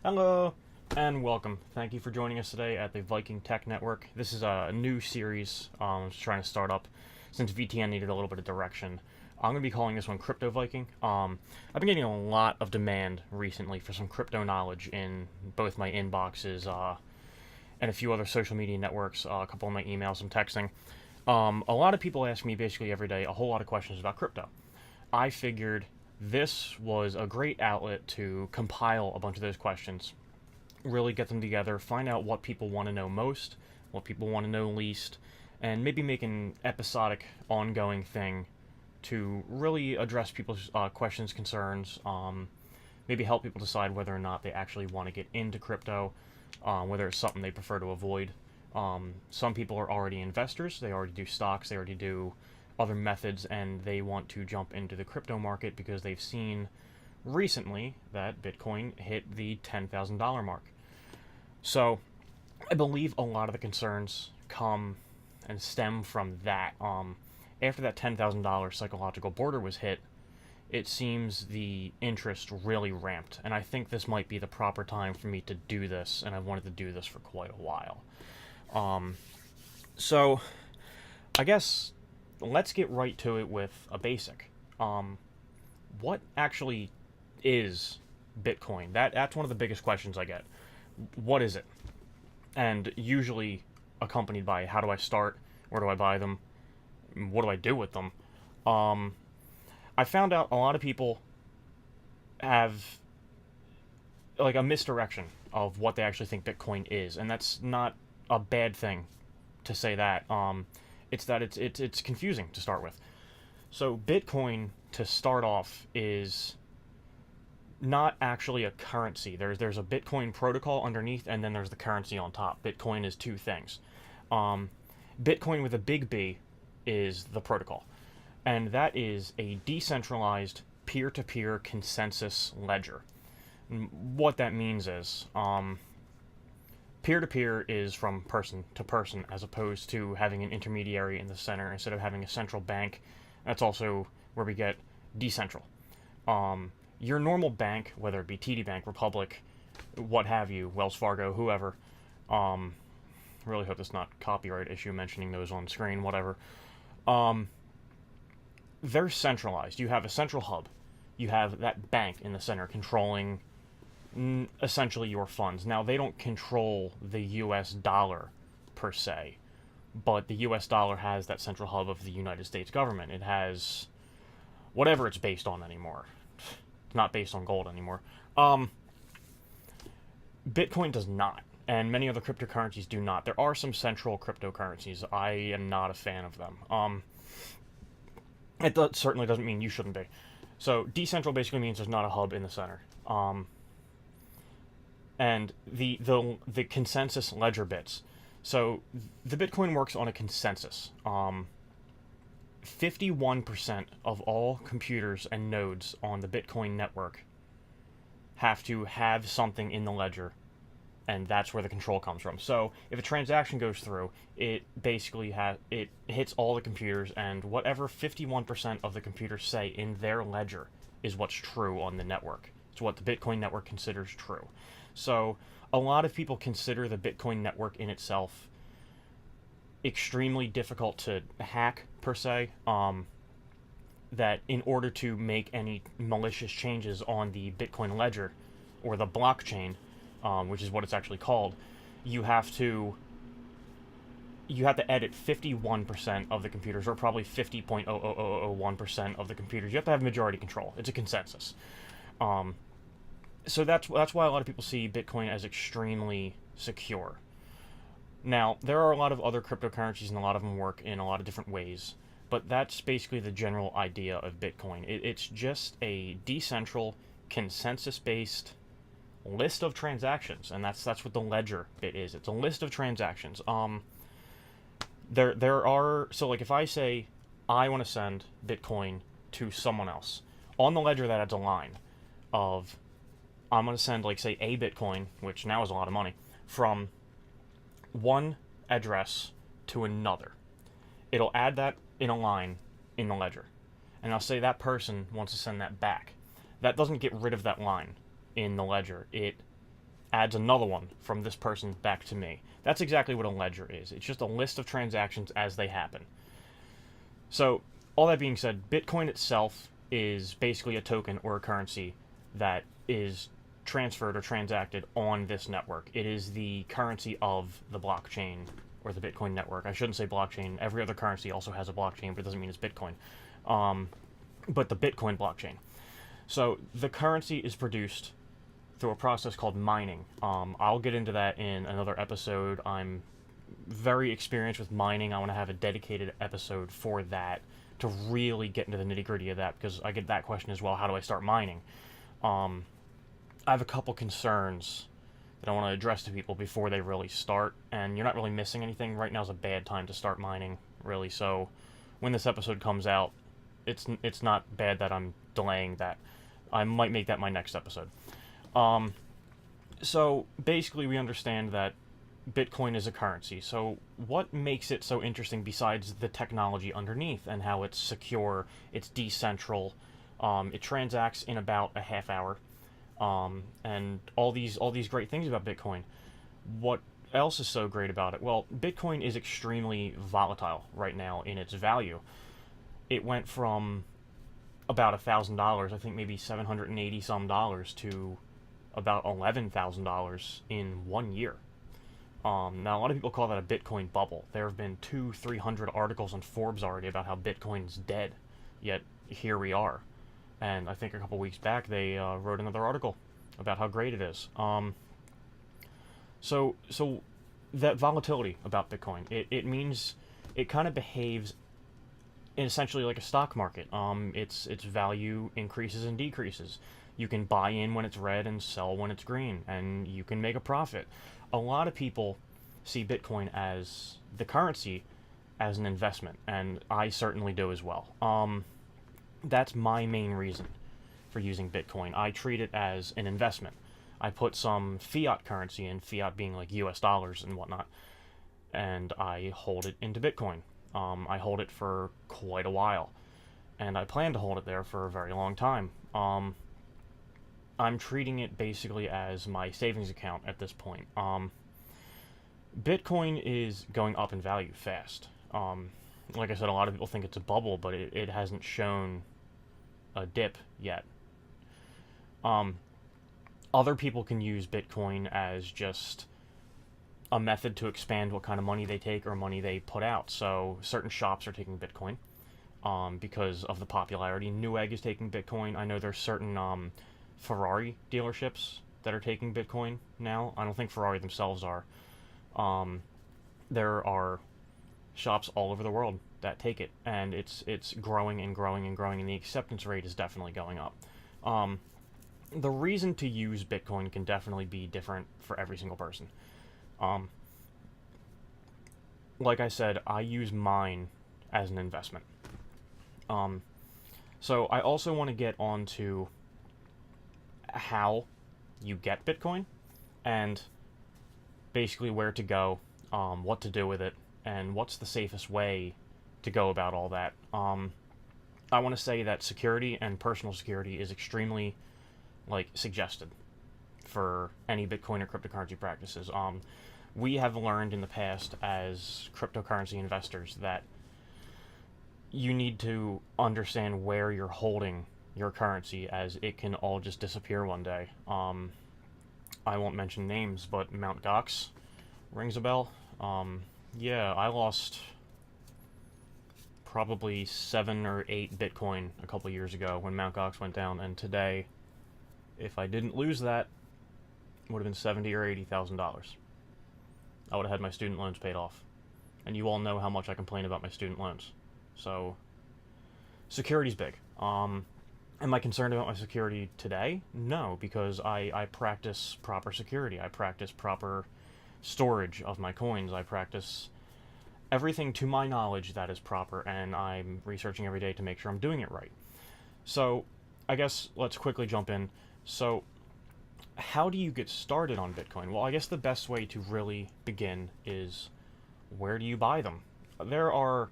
Hello and welcome. Thank you for joining us today at the Viking Tech Network. This is a new series I'm just trying to start up since VTN needed a little bit of direction. I'm going to be calling this one Crypto Viking. I've been getting a lot of demand recently for some crypto knowledge in both my inboxes and a few other social media networks, a couple of my emails, some texting. A lot of people ask me basically every day a whole lot of questions about crypto. I figured this was a great outlet to compile a bunch of those questions, really get them together, find out what people want to know most, what people want to know least, and maybe make an episodic, ongoing thing to really address people's questions, concerns, maybe help people decide whether or not they actually want to get into crypto, whether it's something they prefer to avoid. Some people are already investors, they already do stocks, they already do other methods, and they want to jump into the crypto market because they've seen recently that Bitcoin hit the $10,000 mark. So I believe a lot of the concerns come and stem from that. After that $10,000 psychological border was hit, it seems the interest really ramped, and I think this might be the proper time for me to do this, and I've wanted to do this for quite a while. So I guess let's get right to it with a basic. What actually is Bitcoin? That's one of the biggest questions I get. What is it? And usually accompanied by how do I start? Where do I buy them? What do I do with them? I found out a lot of people have like a misdirection of what they actually think Bitcoin is, and that's not a bad thing to say that. It's that it's confusing to start with. So Bitcoin, to start off, is not actually a currency. There's a Bitcoin protocol underneath, and then there's the currency on top. Bitcoin is two things. Bitcoin with a big B is the protocol, and that is a decentralized peer-to-peer consensus ledger. And what that means is peer-to-peer is from person to person, as opposed to having an intermediary in the center instead of having a central bank. That's also where we get decentral. Your normal bank, whether it be TD Bank, Republic, what have you, Wells Fargo, whoever, really hope it's not copyright issue mentioning those on screen, whatever, they're centralized. You have a central hub. You have that bank in the center controlling essentially your funds. Now, they don't control the US dollar per se, but the US dollar has that central hub of the United States government. It has whatever it's based on anymore. It's not based on gold anymore. Bitcoin does not, and many other cryptocurrencies do not. There are some central cryptocurrencies. I am not a fan of them. It certainly doesn't mean you shouldn't be. So decentral basically means there's not a hub in the center. And the consensus ledger bits. So the Bitcoin works on a consensus. 51% of all computers and nodes on the Bitcoin network have to have something in the ledger, and that's where the control comes from. So if a transaction goes through, it basically it hits all the computers, and whatever 51% of the computers say in their ledger is what's true on the network. It's what the Bitcoin network considers true. So a lot of people consider the Bitcoin network in itself extremely difficult to hack, per se, that in order to make any malicious changes on the Bitcoin ledger, or the blockchain, which is what it's actually called, you have to edit 51% of the computers, or probably 50.00001% of the computers. You have to have majority control. It's a consensus. So that's why a lot of people see Bitcoin as extremely secure. Now, there are a lot of other cryptocurrencies, and a lot of them work in a lot of different ways, but that's basically the general idea of Bitcoin. It's just a decentral, consensus-based list of transactions, and that's what the ledger bit is. It's a list of transactions. There are, so like if I say I want to send Bitcoin to someone else, on the ledger that adds a line of I'm going to send, like, say, a Bitcoin, which now is a lot of money, from one address to another. It'll add that in a line in the ledger. And I'll say that person wants to send that back. That doesn't get rid of that line in the ledger. It adds another one from this person back to me. That's exactly what a ledger is. It's just a list of transactions as they happen. So, all that being said, Bitcoin itself is basically a token or a currency that is transferred or transacted on this network. It is the currency of the blockchain or the Bitcoin network. I shouldn't say blockchain. Every other currency also has a blockchain, but it doesn't mean it's Bitcoin. But the Bitcoin blockchain. So the currency is produced through a process called mining. I'll get into that in another episode. I'm very experienced with mining. I want to have a dedicated episode for that to really get into the nitty-gritty of that, because I get that question as well. How do I start mining? I have a couple concerns that I want to address to people before they really start, and you're not really missing anything. Right now is a bad time to start mining, really, so when this episode comes out, it's not bad that I'm delaying that. I might make that my next episode. So basically we understand that Bitcoin is a currency. So what makes it so interesting besides the technology underneath and how it's secure, it's decentral, it transacts in about a half hour, and all these great things about Bitcoin. What else is so great about it? Well, Bitcoin is extremely volatile right now in its value. It went from about $1,000, I think maybe $780 some dollars, to about $11,000 in 1 year. Now, a lot of people call that a Bitcoin bubble. There have been 200-300 articles on Forbes already about how Bitcoin's dead, yet here we are. And I think a couple weeks back they wrote another article about how great it is. So that volatility about Bitcoin, it means it kind of behaves essentially like a stock market. Its value increases and decreases. You can buy in when it's red and sell when it's green, and you can make a profit. A lot of people see Bitcoin as the currency, as an investment, and I certainly do as well. That's my main reason for using Bitcoin. I treat it as an investment. I put some fiat currency in, fiat being like US dollars and whatnot, and I hold it into Bitcoin. I hold it for quite a while, and I plan to hold it there for a very long time. I'm treating it basically as my savings account at this point. Bitcoin is going up in value fast. Like I said, a lot of people think it's a bubble, but it hasn't shown a dip yet. Other people can use Bitcoin as just a method to expand what kind of money they take or money they put out. So certain shops are taking Bitcoin because of the popularity. Newegg is taking Bitcoin. I know there's certain Ferrari dealerships that are taking Bitcoin now. I don't think Ferrari themselves are. There are shops all over the world that take it, and it's growing and growing and growing, and the acceptance rate is definitely going up. The reason to use Bitcoin can definitely be different for every single person. Like I said, I use mine as an investment. So I also want to get onto how you get Bitcoin, and basically where to go, what to do with it, and what's the safest way to go about all that. I want to say that security and personal security is extremely suggested for any Bitcoin or cryptocurrency practices. We have learned in the past as cryptocurrency investors that you need to understand where you're holding your currency, as it can all just disappear one day. I won't mention names, but Mt. Gox rings a bell. Yeah, I lost probably 7 or 8 Bitcoin a couple years ago when Mt. Gox went down, and today, if I didn't lose that, it would have been $70,000 or $80,000. I would have had my student loans paid off. And you all know how much I complain about my student loans. So, security's big. Am I concerned about my security today? No, because I practice proper security. I practice proper storage of my coins. I practice everything to my knowledge that is proper, and I'm researching every day to make sure I'm doing it right. So, I guess let's quickly jump in. So, how do you get started on Bitcoin? Well, I guess the best way to really begin is, where do you buy them? There are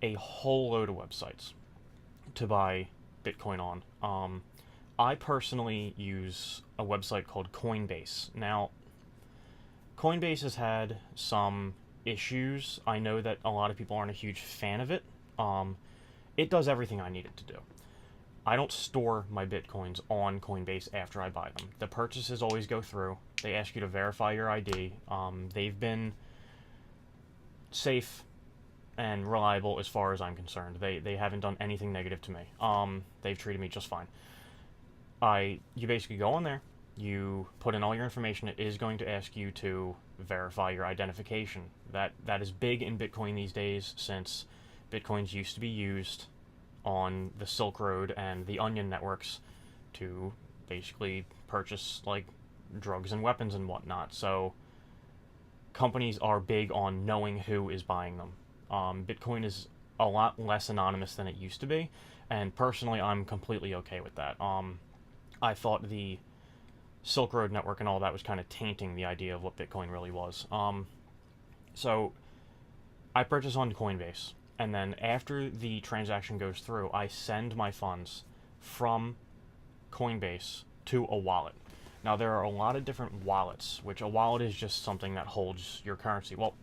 a whole load of websites to buy Bitcoin on. I personally use a website called Coinbase. Now, Coinbase has had some issues. I know that a lot of people aren't a huge fan of it. It does everything I need it to do. I don't store my Bitcoins on Coinbase after I buy them. The purchases always go through. They ask you to verify your ID. They've been safe and reliable as far as I'm concerned. They haven't done anything negative to me. They've treated me just fine. You basically go on there, you put in all your information. It is going to ask you to verify your identification. That is big in Bitcoin these days, since Bitcoins used to be used on the Silk Road and the Onion networks to basically purchase like drugs and weapons and whatnot. So companies are big on knowing who is buying them. Bitcoin is a lot less anonymous than it used to be, and personally I'm completely okay with that. I thought the Silk Road network and all that was kind of tainting the idea of what Bitcoin really was. So I purchase on Coinbase, and then after the transaction goes through, I send my funds from Coinbase to a wallet. Now, there are a lot of different wallets, which a wallet is just something that holds your currency. Well,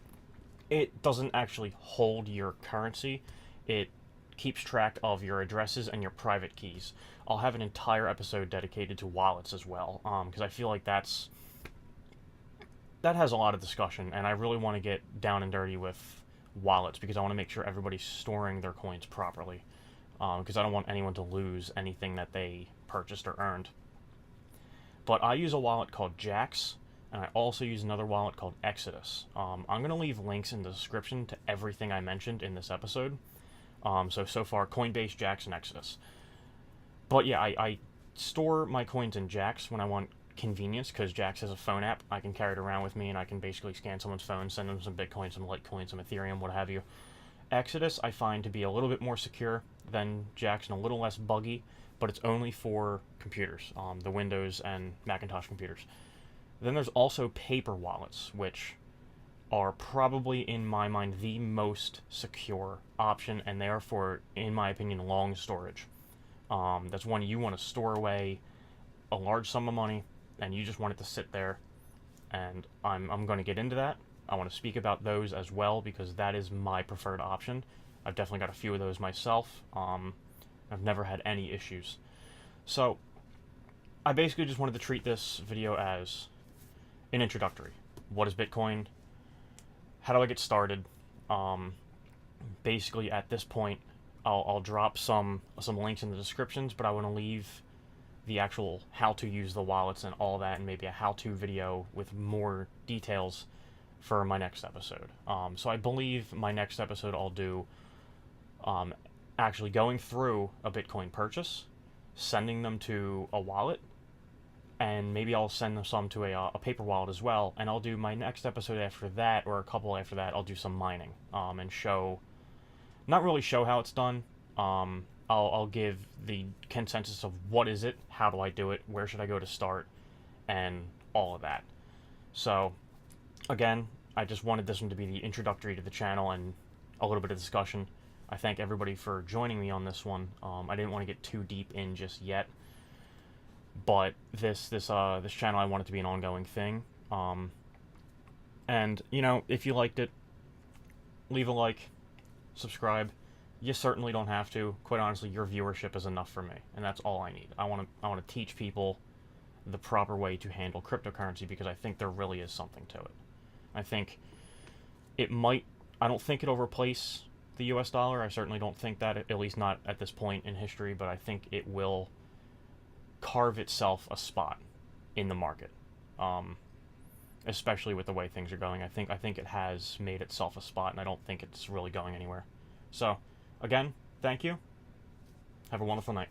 it doesn't actually hold your currency. It keeps track of your addresses and your private keys. I'll have an entire episode dedicated to wallets as well, because I feel like that has a lot of discussion, and I really want to get down and dirty with wallets, because I want to make sure everybody's storing their coins properly, because I don't want anyone to lose anything that they purchased or earned. But I use a wallet called Jaxx, and I also use another wallet called Exodus. I'm going to leave links in the description to everything I mentioned in this episode. So far, Coinbase, Jaxx, and Exodus. But yeah, I store my coins in Jaxx when I want convenience, because Jaxx has a phone app. I can carry it around with me, and I can basically scan someone's phone, send them some Bitcoin, some Litecoin, some Ethereum, what have you. Exodus I find to be a little bit more secure than Jaxx and a little less buggy, but it's only for computers, the Windows and Macintosh computers. Then there's also paper wallets, which are probably, in my mind, the most secure option, and they are for, in my opinion, long storage. That's one you want to store away a large sum of money, and you just want it to sit there, and I'm going to get into that. I want to speak about those as well, because that is my preferred option. I've definitely got a few of those myself. I've never had any issues. So I basically just wanted to treat this video as an introductory. What is Bitcoin? How do I get started? Basically, at this point, I'll drop some links in the descriptions, but I want to leave the actual how to use the wallets and all that, and maybe a how-to video with more details for my next episode. So I believe my next episode I'll do actually going through a Bitcoin purchase, sending them to a wallet, and maybe I'll send them some to a paper wallet as well, and I'll do my next episode after that, or a couple after that, I'll do some mining, and not really show how it's done. I'll give the consensus of what is it, how do I do it, where should I go to start, and all of that. So, again, I just wanted this one to be the introductory to the channel and a little bit of discussion. I thank everybody for joining me on this one. I didn't want to get too deep in just yet, but this channel, I want it to be an ongoing thing. And, you know, if you liked it, leave a like, subscribe. You certainly don't have to. Quite honestly, your viewership is enough for me, and that's all I need. I want to teach people the proper way to handle cryptocurrency, because I think there really is something to it. I think it might. I don't think it'll replace the US dollar. I certainly don't think that, at least not at this point in history, but I think it will carve itself a spot in the market, especially with the way things are going. I think it has made itself a spot, and I don't think it's really going anywhere. So, again, thank you. Have a wonderful night.